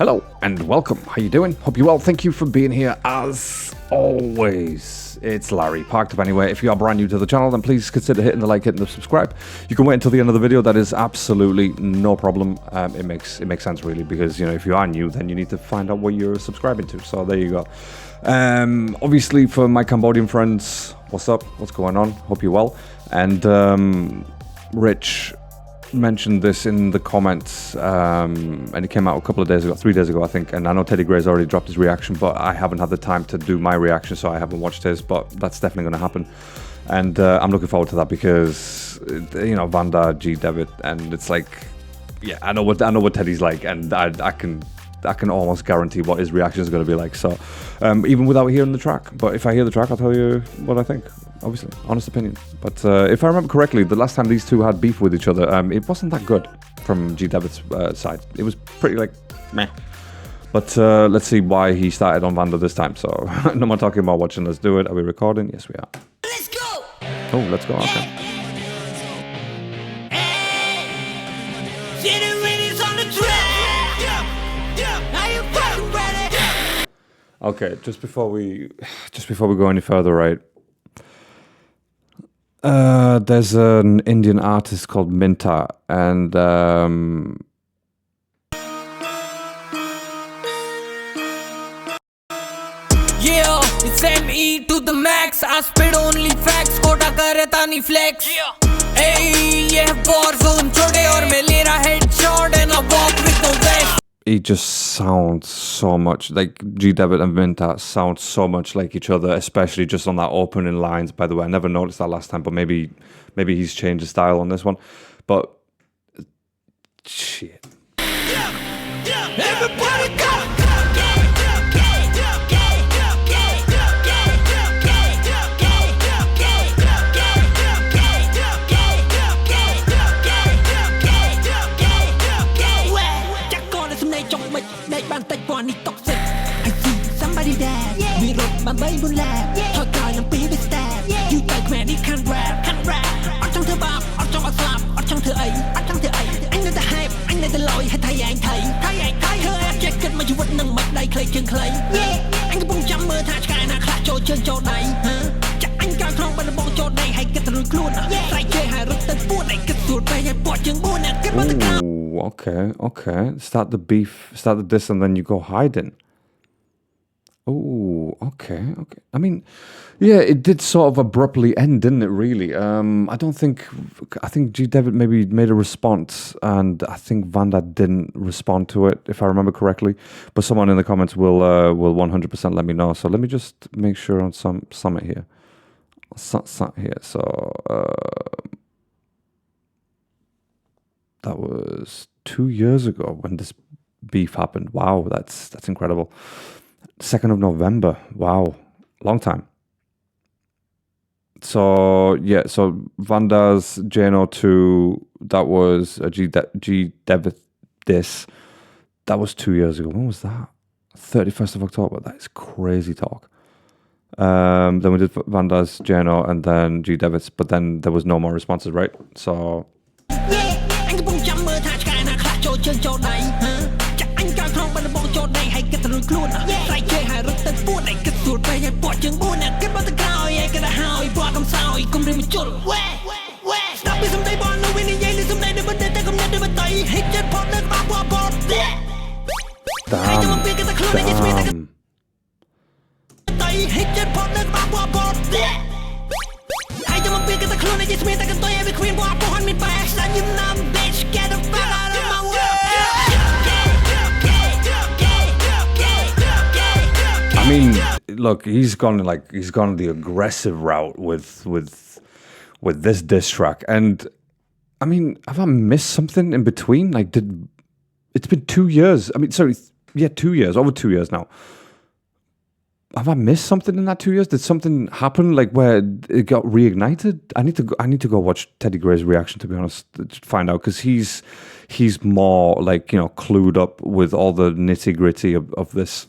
Hello and welcome. How you doing? Hope you're well. Thank you for being here as always. It's Larry, parked up anywhere. If you are brand new to the channel, then please consider hitting the like, hitting the subscribe. You can wait until the end of the video. That is absolutely no problem. It makes sense really, because if you are new, then you need to find out what you're subscribing to. So there you go. Obviously for my Cambodian friends, what's up? What's going on? Hope you're well. And Rich mentioned this in the comments, and it came out a couple of days ago, 3 days ago I think, and I know Teddy Gray's already dropped his reaction, but I haven't had the time to do my reaction, so I haven't watched his, but that's definitely going to happen. And I'm looking forward to that because VANNDA, G-Devith, and it's like, yeah, I know what Teddy's like, and I can almost guarantee what his reaction is going to be like. So even without hearing the track, but if I hear the track, I'll tell you what I think. Obviously, honest opinion. But if I remember correctly, the last time these two had beef with each other, it wasn't that good from G-Devith's side. It was pretty like meh. But let's see why he started on VANNDA this time. So no more talking about watching. Let's do it. Are we recording? Yes, we are. Let's go. Oh, let's go. Okay. Okay, just before we go any further, right? There's an Indian artist called Minta, and yeah, it's ME to the max. I spit only facts. Kota karta nahi flex. Hey, yeah, war zone chode aur main le raha headshot and I walk with no vest. He just sounds so much like G-Devith and Minta sound so much like each other, especially just on that opening lines. By the way, I never noticed that last time, but maybe he's changed his style on this one. But shit. Everybody go. Somebody there, we wrote my baby lab. Her guy and baby stab. You like man, he can't rap. Ở trong thơ bạc, ở trong áo slap, ở trong thơ ấy. Anh nơi ta hype, anh nơi ta lôi, hay thay anh thấy. Thơ ép jacket mà dù vẫn nâng mặt đầy clay chân clay. Anh cứ bung chăm mơ tha cái nào khác trôi chân trôi đầy. Chắc anh cao không bằng bông trôi đầy hay kết rồi luôn. Sai chơi hay rất tân buồn này kết ruột bay hay bỏ chân buồn nè. Kết bắt cao. Okay. Start the beef, start the diss, and then you go hiding. Oh, okay. I mean, yeah, it did sort of abruptly end, didn't it, really? I think G-Devith maybe made a response, and I think VANNDA didn't respond to it, if I remember correctly. But someone in the comments will 100% let me know. So let me just make sure on summit here. Here. So that was 2 years ago when this beef happened. Wow, that's incredible. 2nd of November. Wow, long time. So yeah, so VANNDA's JNO2, that was a G-Devith diss. That was 2 years ago. When was that? 31st of October. That is crazy talk. Then we did VANNDA's JNO and then G-Devith's, but then there was no more responses, right? So luôn sai chơi hài rất tên buồn này kết ruột bay hay bỏ chân buồn nè kết bắt tay cao ai cái đã hao bỏ công sao cùng đi một chút stop đi xong đây bỏ nó bên này đi xong đây để bên đây ta không nên để bên tay hit chân phốt lên ba qua bọt damn tay hit chân phốt lên ba qua bọt ai cho mà biết cái ta khôn này chỉ biết ta cần tôi every queen bỏ bỏ mình bay sang những năm bitch get the fuck out of my way. I mean, look, he's gone the aggressive route with this diss track, and I mean, have I missed something in between? Like, it's been 2 years? I mean, sorry, yeah, 2 years, over 2 years now. Have I missed something in that 2 years? Did something happen, like where it got reignited? I need to go watch Teddy Gray's reaction, to be honest, to find out, because he's more like clued up with all the nitty gritty of this.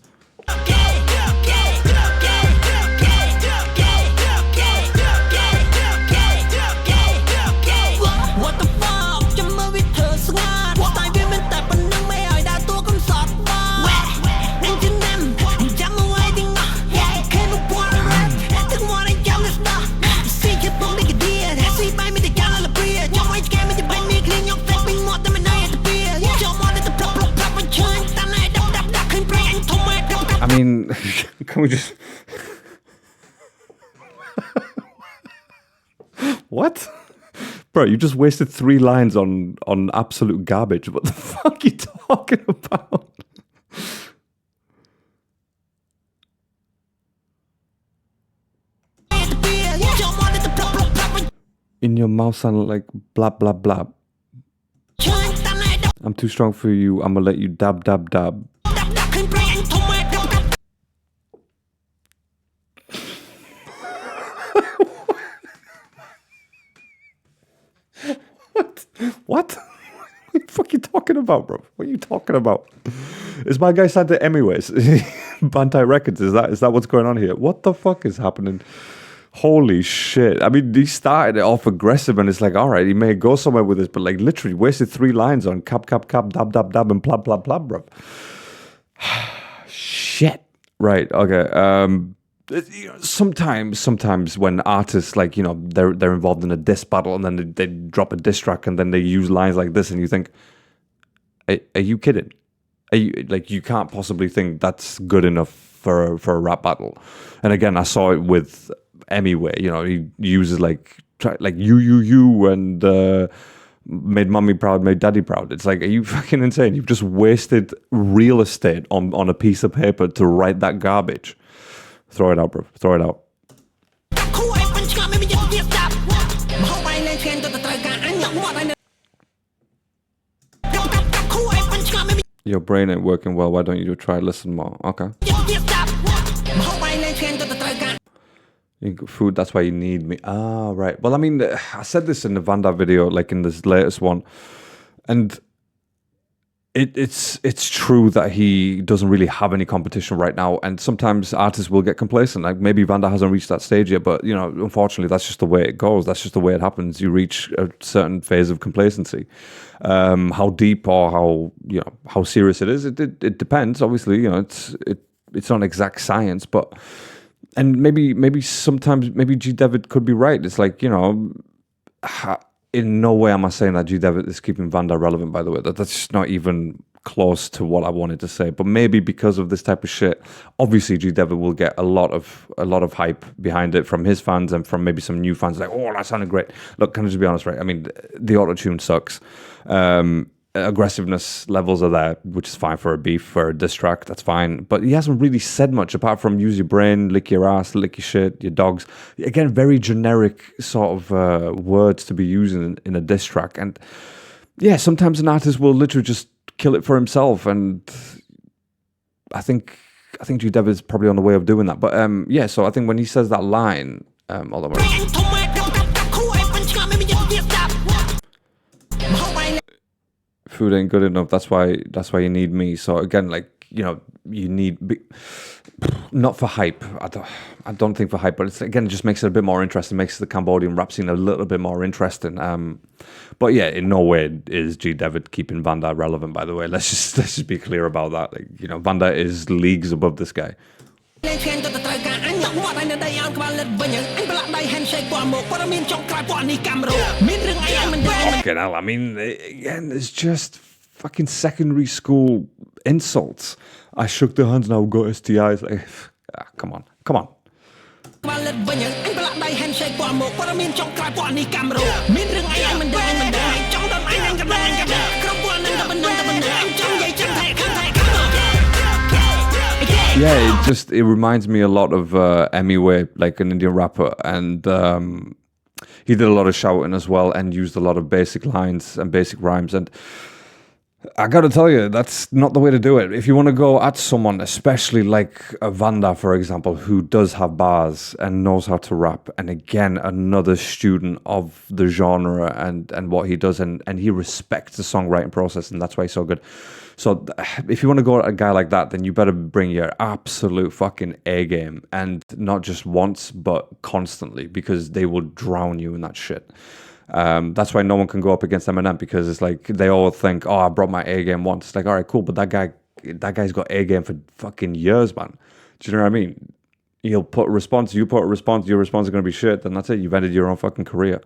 Can we just... What? Bro, you just wasted 3 lines on absolute garbage. What the fuck are you talking about? In your mouth sound like blab blab blab. I'm too strong for you. I'ma let you dab dab dab. What? What the fuck are you talking about, bro? What are you talking about? Is my guy signed to anyways? Bantai Records, is that what's going on here? What the fuck is happening? Holy shit. I mean, he started it off aggressive and it's like, all right, he may go somewhere with this, but like literally wasted 3 lines on cap, cap, cap, dab, dab, dab, and plab, plab, plab, bro. Shit. Right, okay. Sometimes when artists, like, you know, they're involved in a diss battle and then they drop a diss track and then they use lines like this and you think, are you kidding? Are you, like, you can't possibly think that's good enough for a rap battle. And again, I saw it with Anyway, you know, he uses like you and made mommy proud, made daddy proud. It's like, are you fucking insane? You've just wasted real estate on a piece of paper to write that garbage. Throw it out, bro. Throw it out. Your brain ain't working well. Why don't you try listen more? Okay. Food, that's why you need me. Ah, right. Well, I mean, I said this in the VANDA video, like in this latest one, and it's true that he doesn't really have any competition right now, and sometimes artists will get complacent. Like maybe VANDA hasn't reached that stage yet, but you know, unfortunately, that's just the way it goes. That's just the way it happens. You reach a certain phase of complacency. How deep or how serious it is, it depends. Obviously, you know, it's not exact science, but. And maybe sometimes G-Devith could be right. It's like, you know, in no way am I saying that G-Devith is keeping VANDA relevant, by the way. That's just not even close to what I wanted to say. But maybe because of this type of shit, obviously G-Devith will get a lot of hype behind it from his fans and from maybe some new fans like, oh, that sounded great. Look, can I just be honest, right? I mean, the auto-tune sucks. Aggressiveness levels are there, which is fine for a beef, for a diss track, that's fine. But he hasn't really said much apart from use your brain, lick your ass, lick your shit, your dogs. Again, very generic sort of words to be using in a diss track. And yeah, sometimes an artist will literally just kill it for himself. And I think G-Devith is probably on the way of doing that. But yeah, so I think when he says that line, hold on, food ain't good enough. That's why you need me. So again, like, you know, you need not for hype. I don't think for hype, but it's, again, it just makes it a bit more interesting. Makes the Cambodian rap scene a little bit more interesting. But yeah, in no way is G-Devith keeping VANDA relevant. By the way, let's just be clear about that. Like, you know, VANDA is leagues above this guy. Fucking hell, I mean, again, it's just fucking secondary school insults. I shook their hands now, got STIs. Like, come on. Yeah, it reminds me a lot of Anyway, like an Indian rapper, and he did a lot of shouting as well and used a lot of basic lines and basic rhymes. And I gotta tell you, that's not the way to do it. If you want to go at someone, especially like a VANDA, for example, who does have bars and knows how to rap, and again, another student of the genre and what he does, and he respects the songwriting process, and that's why he's so good. So if you want to go at a guy like that, then you better bring your absolute fucking A game, and not just once, but constantly, because they will drown you in that shit. That's why no one can go up against Eminem, because it's like they all think, oh, I brought my A game once. It's like, all right, cool, but that guy's got A game for fucking years, man. Do you know what I mean? He'll put a response, you put a response, your response is going to be shit, then that's it. You've ended your own fucking career.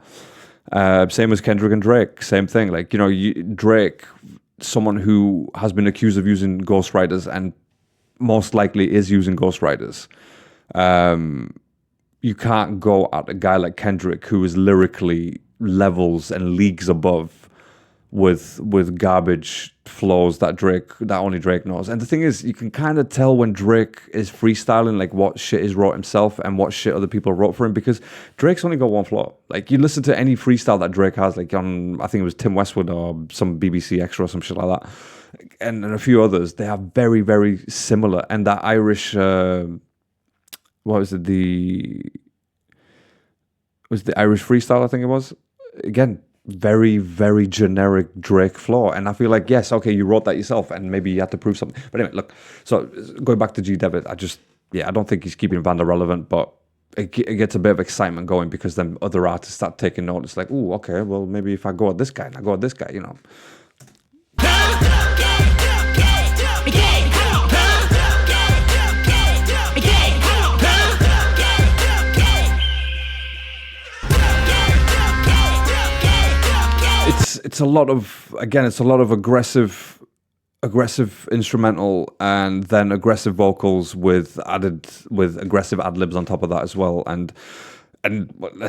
Same as Kendrick and Drake, same thing. Like, you know, Drake, someone who has been accused of using ghostwriters and most likely is using ghostwriters. You can't go at a guy like Kendrick, who is lyrically levels and leagues above, with garbage flows that only Drake knows. And the thing is, you can kind of tell when Drake is freestyling, like what shit is wrote himself and what shit other people wrote for him, because Drake's only got one flow. Like, you listen to any freestyle that Drake has, like on, I think it was Tim Westwood or some BBC Extra or some shit like that, and a few others, they are very, very similar. And that Irish, what was it? The Irish freestyle, I think it was. Again, very, very generic Drake flaw. And I feel like, yes, okay, you wrote that yourself and maybe you had to prove something. But anyway, look, so going back to G-Devith, I don't think he's keeping VANDA relevant, but it gets a bit of excitement going, because then other artists start taking notice, like, oh, okay, well, maybe if I go at this guy and I go at this guy, you know. It's a lot of, again, it's a lot of aggressive instrumental, and then aggressive vocals with aggressive ad-libs on top of that as well, and let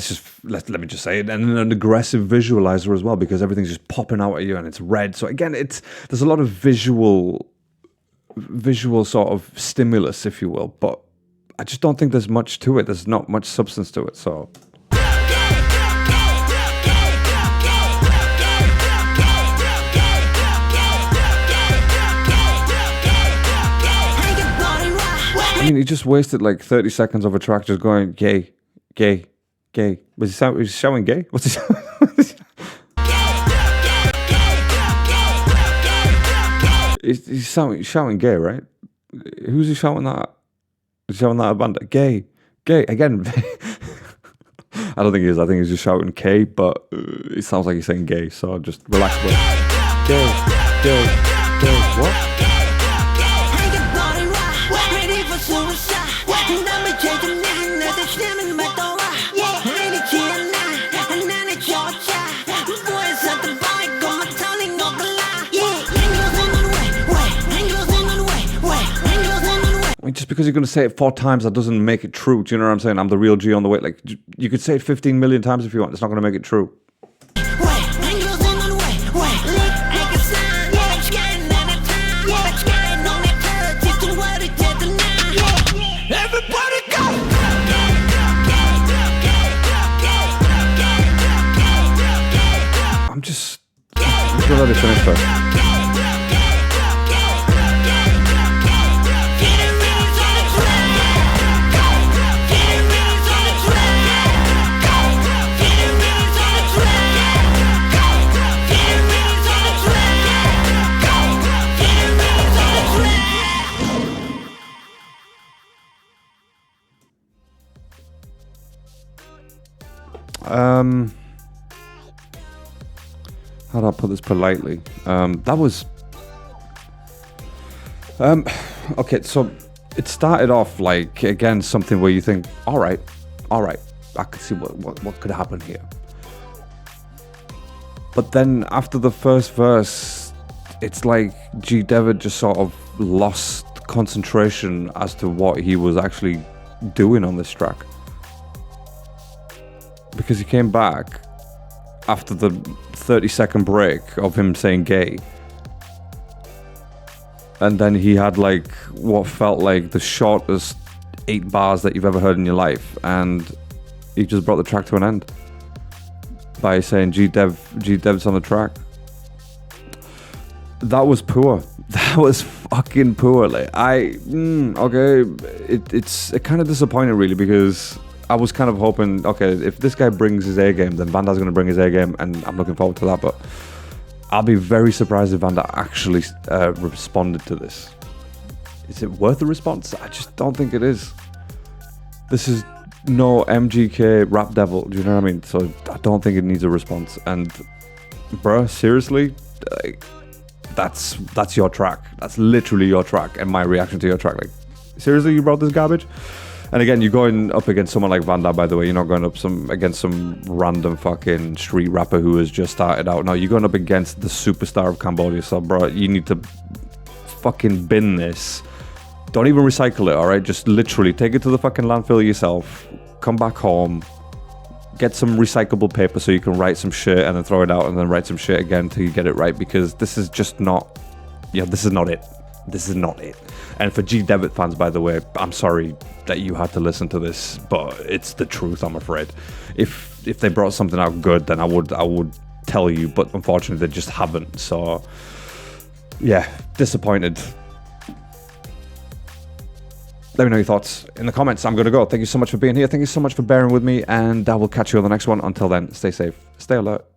me just say it, and an aggressive visualizer as well, because everything's just popping out at you and it's red. So again, there's a lot of visual sort of stimulus, if you will, but I just don't think there's much to it. There's not much substance to it. So I mean, he just wasted like 30 seconds of a track just going gay, gay, gay. Was he shouting gay? What's he shouting? He's shouting gay, right? Who's he shouting that? He's shouting that at VANDA. Gay, gay. Again, I don't think he is. I think he's just shouting K, but it sounds like he's saying gay. So just relax. Gay, gay, gay. What? Just because you're going to say it 4 times, that doesn't make it true. Do you know what I'm saying? I'm the real G on the way. Like, you could say it 15 million times if you want. It's not going to make it true. I'm just going to let it finish first. How do I put this politely? That was okay, so it started off like, again, something where you think, all right, I could see what could happen here. But then after the first verse, it's like G-Devith just sort of lost concentration as to what he was actually doing on this track. Because he came back after the 30-second break of him saying gay. And then he had like what felt like the shortest 8 bars that you've ever heard in your life. And he just brought the track to an end by saying G-Dev's on the track. That was poor. That was fucking poor. Like, okay, it's kind of disappointing really, because I was kind of hoping, okay, if this guy brings his A game, then VANDA's going to bring his A game, and I'm looking forward to that. But I'll be very surprised if VANDA actually responded to this. Is it worth a response? I just don't think it is. This is no MGK Rap Devil, do you know what I mean? So I don't think it needs a response. And bruh, seriously, that's your track. That's literally your track and my reaction to your track. Like, seriously, you brought this garbage? And again, you're going up against someone like VANDA, by the way. You're not going up against some random fucking street rapper who has just started out. No, you're going up against the superstar of Cambodia. So, bro, you need to fucking bin this. Don't even recycle it, all right? Just literally take it to the fucking landfill yourself. Come back home. Get some recyclable paper so you can write some shit and then throw it out and then write some shit again till you get it right, because this is just not... Yeah, this is not it. This is not it. And for G-Devith fans, by the way, I'm sorry that you had to listen to this, but it's the truth, I'm afraid. If they brought something out good, then I would tell you, but unfortunately they just haven't. So yeah, disappointed. Let me know your thoughts in the comments. I'm gonna go. Thank you so much for being here. Thank you so much for bearing with me, and I will catch you on the next one. Until then, stay safe, stay alert.